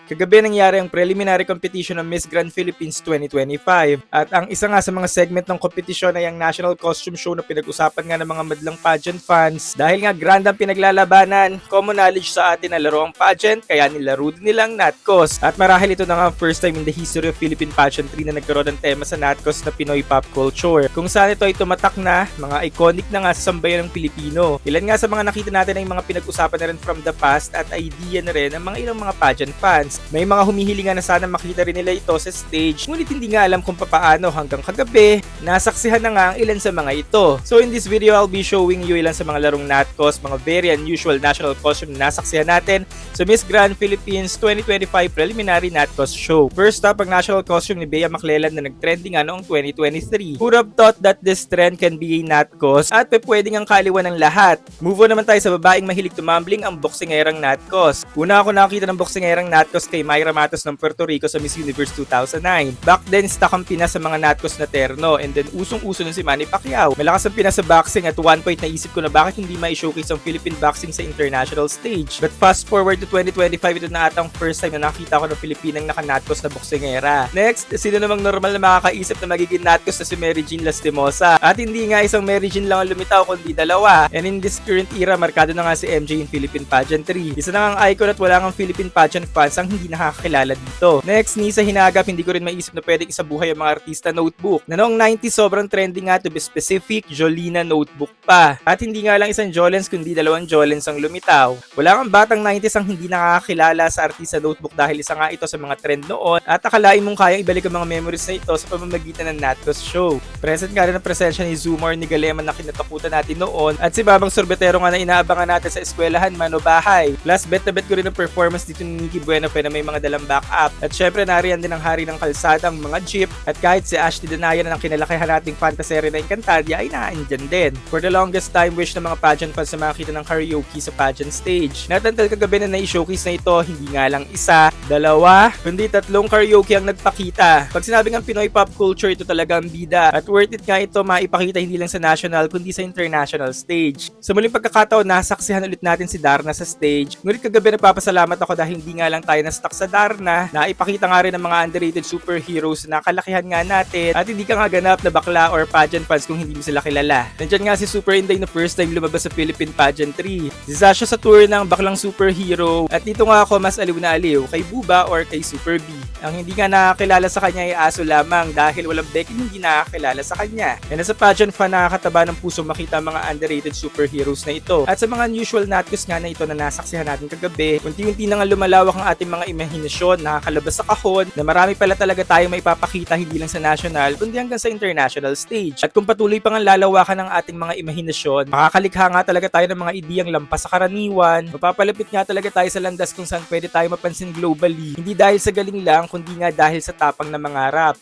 Kagabi nangyari ang preliminary competition ng Miss Grand Philippines 2025 at ang isa nga sa mga segment ng kompetisyon ay ang National Costume Show na pinag-usapan nga ng mga madlang pageant fans. Dahil nga grand ang pinaglalabanan, common knowledge sa atin na laro ang pageant kaya nilaro din nilang Natcos. At marahil ito na nga first time in the history of Philippine pageantry na nagkaroon ng tema sa Natcos na Pinoy pop culture. Kung saan ito ay tumatak na, mga iconic na nga sa sambayan ng Pilipino. Ilan nga sa mga nakita natin ay mga pinag-usapan na rin from the past at idea na rin ng mga ilang mga pageant fans. May mga humihilingan na sana makita rin nila ito sa stage, ngunit hindi nga alam kung papaano hanggang kagabi, nasaksihan na nga ang ilan sa mga ito. So in this video, I'll be showing you ilan sa mga larong Natcos, mga very unusual national costume na nasaksihan natin sa Miss Grand Philippines 2025 Preliminary Natcos Show. First up, ang national costume ni Bea Maclelan na nagtrending nga noong 2023. Who would have thought that this trend can be a Natcos at pwedeng ang kaliwan ng lahat. Move on naman tayo sa babaeng mahilig tumambling, ang boksingerang Natcos. Una ako nakakita ng boksingerang Natcos kay Myra Matos ng Puerto Rico sa Miss Universe 2009. Back then, stock ang Pinas sa mga Natcos na terno and then usong-uso nun si Manny Pacquiao. Malakas ang Pinas sa boxing at one point naisip ko na bakit hindi ma-showcase ang Philippine boxing sa international stage. But fast forward to 2025, ito na atang first time na nakita ko ng Pilipinang naka-Natcos na boksingera. Next, sino namang normal na makakaisip na magiging Natcos na si Mary Jean Lastimosa? At hindi nga isang Mary Jean lang ang lumitaw kundi dalawa. And in this current era, markado na nga si MJ in Philippine pageantry. Isa na ang icon at wala kang Philippine pageant fans ang hindi nakakakilala dito. Next, ni sa hinagap, hindi ko rin maisip na pwedeng isabuhay ang mga artista Notebook. Na noong 90s, sobrang trending nga to be specific, Jolina Notebook pa. At hindi nga lang isang Jolens kundi dalawang Jolens ang lumitaw. Wala kang batang 90s ang hindi nakakakilala sa artista Notebook dahil isa nga ito sa mga trend noon at akalain mong kayang ibalik ang mga memories na ito sa pamamagitan ng Natcos Show. Present nga rin ang presensya ni Zumar ni Galema na kinatakutan natin noon at si Babang Sorbetero nga na inaabangan natin sa eskwelahan man o bahay. Plus, bet na bet ko rin ang performance dito ni Nikki Bueno na may mga dalang backup. At syempre nariyan din ang hari ng kalsada, ang mga jeep at kahit si Ashley Danayan na ang kinalakihan nating fantasy na Encantadia ay naandyan din. For the longest time, wish ng mga pageant fans na makakita ng karaoke sa pageant stage. Natantal kagabi na na-showcase na ito, hindi nga lang isa, dalawa, kundi tatlong karaoke ang nagpakita. Pag sinabing ang Pinoy pop culture, ito talaga ang bida. At worth it nga ito maipakita hindi lang sa national kundi sa international stage. Sa muling pagkakataon, nasaksihan ulit natin si Darna sa stage. Ngunit kagabi nagpapasalamat ako dahil hindi nga lang tayo na-stuck sa Darna, na ipakita nga rin ng mga underrated superheroes na kalakihan nga natin at hindi ka nga ganap na bakla or pageant fans kung hindi mo sila kilala. Nandiyan nga si Super Inday na first time lumabas sa Philippine pageantry. Si Sasha sa tour ng baklang superhero at dito nga ako mas aliw na aliw kay Buba or kay Super B. Ang hindi nga nakakilala sa kanya ay Aso lamang dahil walang Becky hindi nakakilala sa kanya. And as a pageant fan, nakakataba ng puso makita ang mga underrated superheroes na ito. At sa mga unusual Natcos nga na ito na nasaksihan natin kagabi, unti-unti na nga lumalawak ang ating mga imahinasyon, nakakalabas sa kahon na marami pala talaga tayong maipapakita hindi lang sa national kundi hanggang sa international stage. At kung patuloy pang ang lalawakan ng ating mga imahinasyon, makakalikha nga talaga tayo ng mga ideyang lampas sa karaniwan, mapapalapit nga talaga tayo sa landas kung saan pwede tayo mapansin globally, hindi dahil sa galing lang kundi nga dahil sa tapang na mangarap.